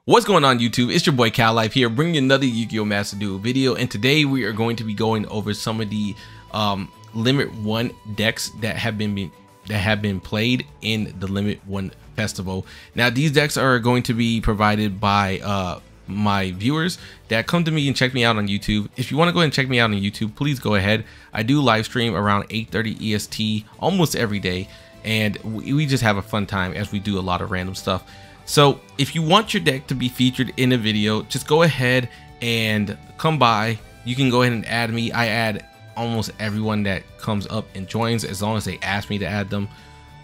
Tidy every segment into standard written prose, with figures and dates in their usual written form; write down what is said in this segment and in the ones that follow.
What's going on YouTube? It's your boy Cal Life here, bringing you another Yu-Gi-Oh! Master Duel video, and today we are going to be going over some of the Limit 1 decks that have been played in the Limit 1 festival. Now these decks are going to be provided by my viewers that come to me and check me out on YouTube. If you want to go ahead and check me out on YouTube, please go ahead. I do live stream around 8:30 EST almost every day, and we just have a fun time as we do a lot of random stuff. So if you want your deck to be featured in a video, just go ahead and come by. You can go ahead and add me. I add almost everyone that comes up and joins, as long as they ask me to add them.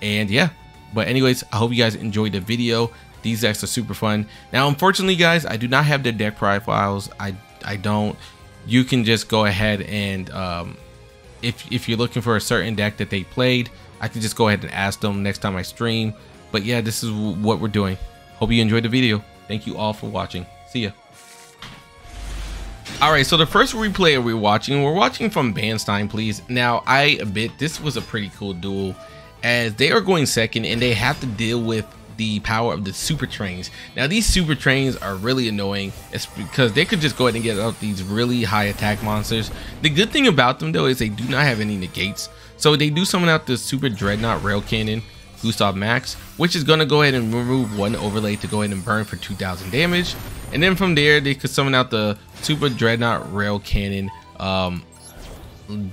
And yeah, but anyways, I hope you guys enjoyed the video. These decks are super fun. Now unfortunately guys, I do not have their deck profiles. I don't. You can just go ahead and if you're looking for a certain deck that they played, I can just go ahead and ask them next time I stream. But yeah, this is what we're doing. Hope you enjoyed the video. Thank you all for watching. See ya. Alright, so the first replay we're watching from Bandstein, please. Now, I admit this was a pretty cool duel, as they are going second and they have to deal with the power of the super trains. Now, these super trains are really annoying. It's because they could just go ahead and get up these really high attack monsters. The good thing about them, though, is they do not have any negates. So they do summon out the super dreadnought rail cannon Gustav Max, which is going to go ahead and remove one overlay to go ahead and burn for 2000 damage, and then from there they could summon out the super dreadnought rail cannon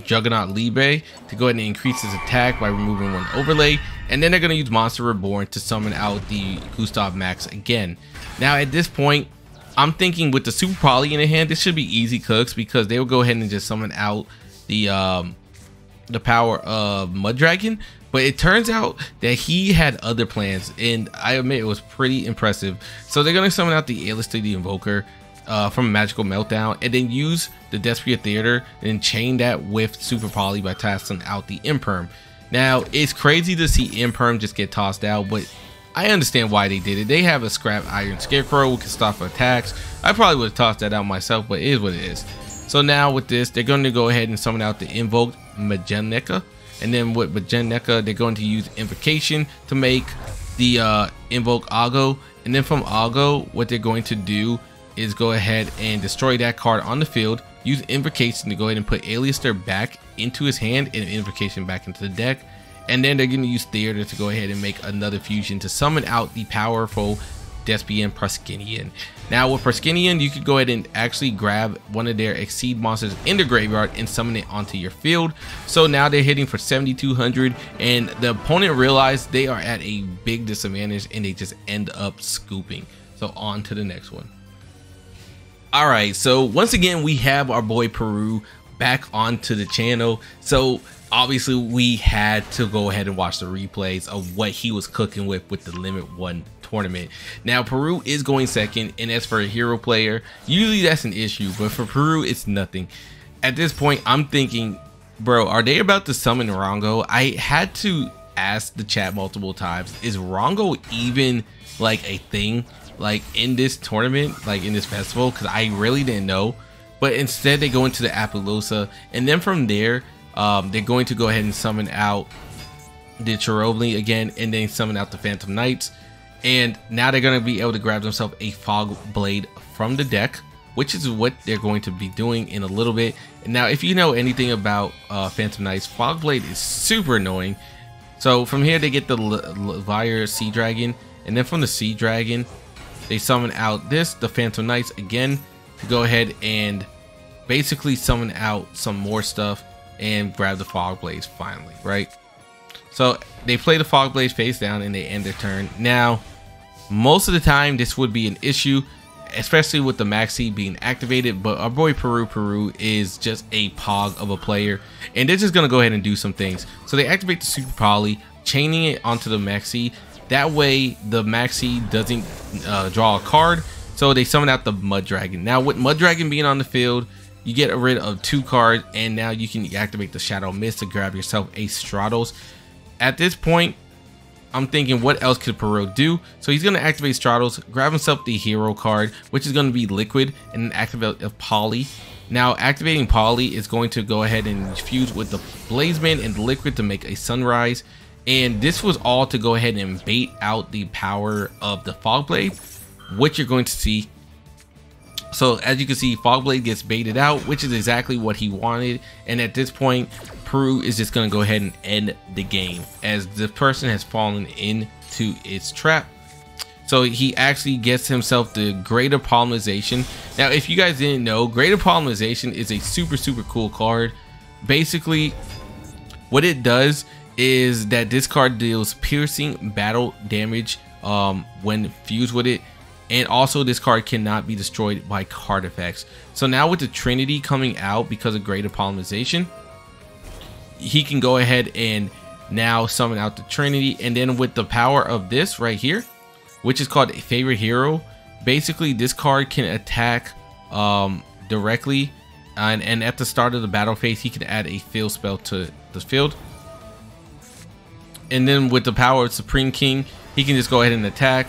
Juggernaut Libre to go ahead and increase his attack by removing one overlay, and then they're going to use Monster Reborn to summon out the Gustav Max again. Now at this point, I'm thinking with the super poly in the hand, this should be easy cooks, because they will go ahead and just summon out the power of Mud Dragon. But it turns out that he had other plans, and I admit it was pretty impressive. So they're going to summon out the Ailist the Invoker from Magical Meltdown, and then use the Despia Theater and chain that with Super Poly by tossing out the Imperm. Now, it's crazy to see Imperm just get tossed out, but I understand why they did it. They have a Scrap Iron Scarecrow who can stop attacks. I probably would have tossed that out myself, but it is what it is. So now with this, they're going to go ahead and summon out the Invoked Mageneka. And then with Mageneka, they're going to use Invocation to make the Invoke Ago. And then from Ago, what they're going to do is go ahead and destroy that card on the field. Use Invocation to go ahead and put Alistair back into his hand and Invocation back into the deck. And then they're going to use Theater to go ahead and make another fusion to summon out the powerful Despian Proskinian. Now with Proskinian, you could go ahead and actually grab one of their Exceed monsters in the graveyard and summon it onto your field. So now they're hitting for 7200, and the opponent realized they are at a big disadvantage and they just end up scooping. So on to the next one. Alright, so once again we have our boy Peru back onto the channel. So obviously we had to go ahead and watch the replays of what he was cooking with the Limit 1 tournament. Now Peru is going second, and as for a hero player, usually that's an issue, but for Peru it's nothing. At this point I'm thinking, bro, are they about to summon Rongo? I had to ask the chat multiple times, is Rongo even like a thing like in this tournament, like in this festival? Because I really didn't know. But instead they go into the Appaloosa, and then from there they're going to go ahead and summon out the Cherovli again, and then summon out the Phantom Knights. And now they're going to be able to grab themselves a Fog Blade from the deck, which is what they're going to be doing in a little bit. And now if you know anything about Phantom Knights, Fog Blade is super annoying. So from here they get the Leviathan Sea Dragon, and then from the Sea Dragon they summon out the Phantom Knights again to go ahead and basically summon out some more stuff and grab the Fog Blades finally, right? So they play the Fog Blades face down and they end their turn. Now most of the time this would be an issue, especially with the Maxi being activated, but our boy Peru is just a pog of a player, and they're just gonna go ahead and do some things. So they activate the Super Poly, chaining it onto the Maxi. That way the Maxi doesn't draw a card, so they summon out the Mud Dragon. Now with Mud Dragon being on the field, you get rid of 2 cards, and now you can activate the Shadow Mist to grab yourself a Stratos. At this point I'm thinking, what else could Peru do? So he's going to activate Stratos, grab himself the hero card, which is going to be Liquid, and then activate a Poly. Now activating Poly is going to go ahead and fuse with the Blazeman and the Liquid to make a Sunrise. And this was all to go ahead and bait out the power of the Fog Blade. what you're going to see. So as you can see, Fogblade gets baited out, which is exactly what he wanted. And at this point, Peru is just going to go ahead and end the game as the person has fallen into its trap. So he actually gets himself the Greater Polymerization. Now, if you guys didn't know, Greater Polymerization is a super cool card. Basically, what it does is that this card deals piercing battle damage when fused with it. And also this card cannot be destroyed by card effects. So now with the Trinity coming out because of Greater Polymerization, he can go ahead and now summon out the Trinity. And then with the power of this right here, which is called a favorite hero, basically this card can attack directly. And at the start of the battle phase, he can add a field spell to the field. And then with the power of Supreme King, he can just go ahead and attack.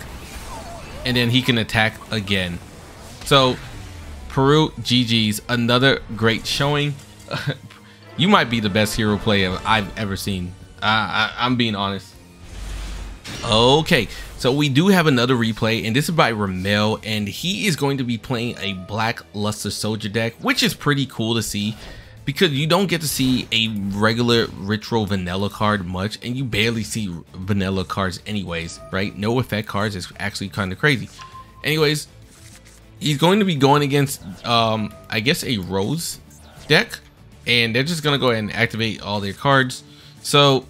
And then he can attack again. So Peru, GG's, another great showing. You might be the best hero player I've ever seen. I'm being honest. Okay, so we do have another replay, and this is by Ramel, and he is going to be playing a Black Luster Soldier deck, which is pretty cool to see because you don't get to see a regular Ritual vanilla card much, and you barely see vanilla cards anyways, right? No effect cards is actually kind of crazy. Anyways, he's going to be going against I guess a Rose deck, and they're just gonna go ahead and activate all their cards. So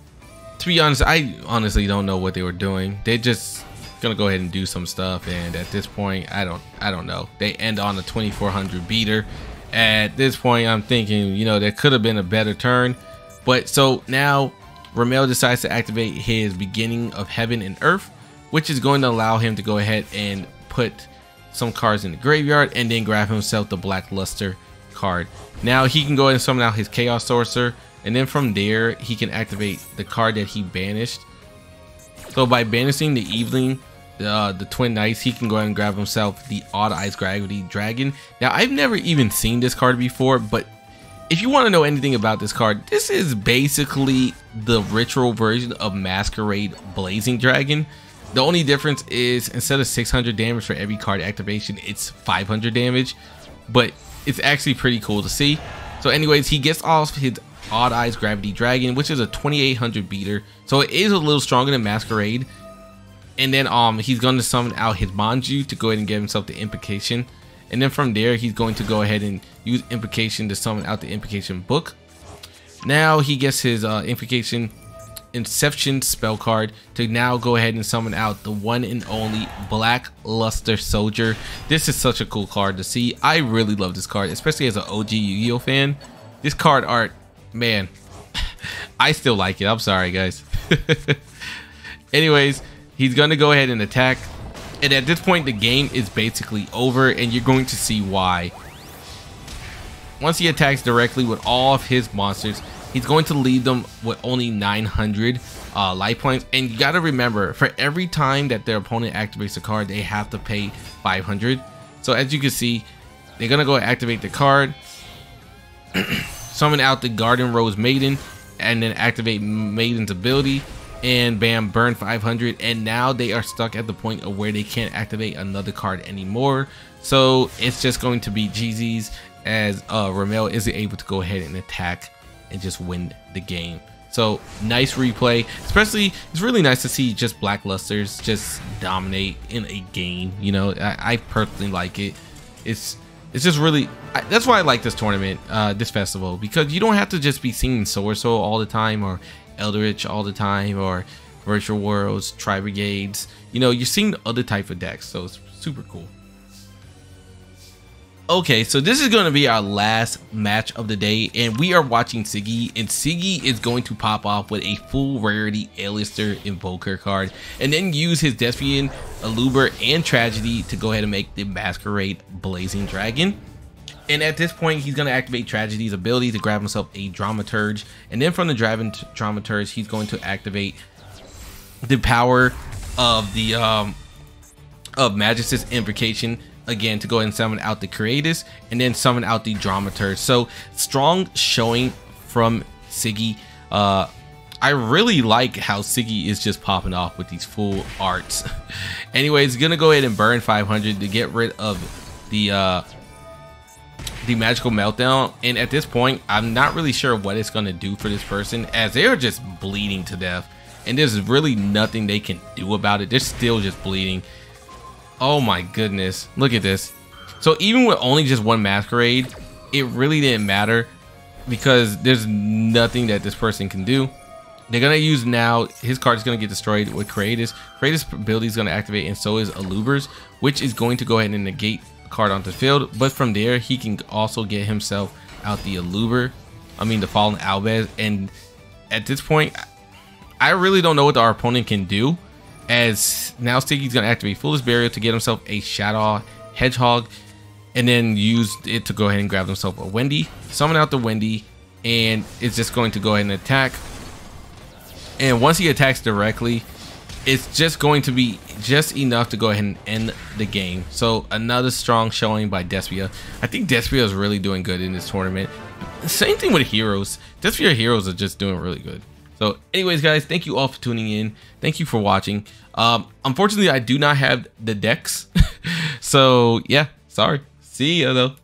to be honest, I honestly don't know what they were doing. They're just gonna go ahead and do some stuff, and at this point I don't know. They end on a 2400 beater. At this point, I'm thinking, you know, there could have been a better turn. But so now Ramel decides to activate his Beginning of Heaven and Earth, which is going to allow him to go ahead and put some cards in the graveyard and then grab himself the Black Luster card. Now he can go ahead and summon out his Chaos Sorcerer, and then from there he can activate the card that he banished. So by banishing the Evening, the Twin Knights, he can go ahead and grab himself the Odd Eyes Gravity Dragon. Now I've never even seen this card before, but if you want to know anything about this card, this is basically the Ritual version of Masquerade Blazing Dragon. The only difference is instead of 600 damage for every card activation, it's 500 damage, but it's actually pretty cool to see. So anyways, he gets off his Odd Eyes Gravity Dragon, which is a 2800 beater, so it is a little stronger than Masquerade. And then he's going to summon out his Manju to go ahead and get himself the Imprecation. And then from there, he's going to go ahead and use Imprecation to summon out the Imprecation book. Now he gets his Imprecation Inception spell card to now go ahead and summon out the one and only Black Luster Soldier. This is such a cool card to see. I really love this card, especially as an OG Yu-Gi-Oh fan. This card art, man, I still like it. I'm sorry, guys. Anyways, he's going to go ahead and attack. And at this point, the game is basically over, and you're going to see why. Once he attacks directly with all of his monsters, he's going to leave them with only 900 life points. And you got to remember, for every time that their opponent activates a card, they have to pay 500. So as you can see, they're going to go activate the card, summon out the Garden Rose Maiden, and then activate Maiden's ability. And bam, burn 500, and now they are stuck at the point of where they can't activate another card anymore. So it's just going to be GG's as Ramel isn't able to go ahead and attack and just win the game. So nice replay, especially it's really nice to see just Black Lusters just dominate in a game. You know, I personally like it. It's just really, that's why I like this tournament, this festival, because you don't have to just be singing SWORDSOUL all the time or Eldritch all the time or Virtual Worlds, Tri Brigades. You know, you're seeing other type of decks, so it's super cool. Okay, so this is going to be our last match of the day, and we are watching Siggy, and Siggy is going to pop off with a full rarity A-lister Invoker card, and then use his Despian, Aluber, and Tragedy to go ahead and make the Masquerade Blazing Dragon. And at this point, he's going to activate Tragedy's ability to grab himself a Dramaturge. And then from the Dramaturge, he's going to activate the power of the of Magus' Invocation again to go ahead and summon out the Creatus and then summon out the Dramaturge. So strong showing from Siggy. I really like how Siggy is just popping off with these full arts. Anyways, gonna go ahead and burn 500 to get rid of the magical meltdown. And at this point, I'm not really sure what it's gonna do for this person, as they are just bleeding to death, and there's really nothing they can do about it. They're still just bleeding. Oh my goodness, look at this. So even with only just one masquerade, it really didn't matter because there's nothing that this person can do. They're gonna use now, his card is gonna get destroyed with Creatus. Creatus ability is gonna activate, and so is Aluber's, which is going to go ahead and negate a card onto the field. But from there, he can also get himself out the Aluber, the Fallen Albez. And at this point, I really don't know what our opponent can do, as now Stiggy's gonna activate Foolish Barrier to get himself a Shadow Hedgehog, and then use it to go ahead and grab himself a Wendy, summon out the Wendy, and it's just going to go ahead and attack. And once he attacks directly, it's just going to be just enough to go ahead and end the game. So another strong showing by Despia. I think Despia is really doing good in this tournament. Same thing with heroes. Despia heroes are just doing really good. So anyways, guys, thank you all for tuning in. Thank you for watching. Unfortunately, I do not have the decks. So yeah, sorry. See ya though.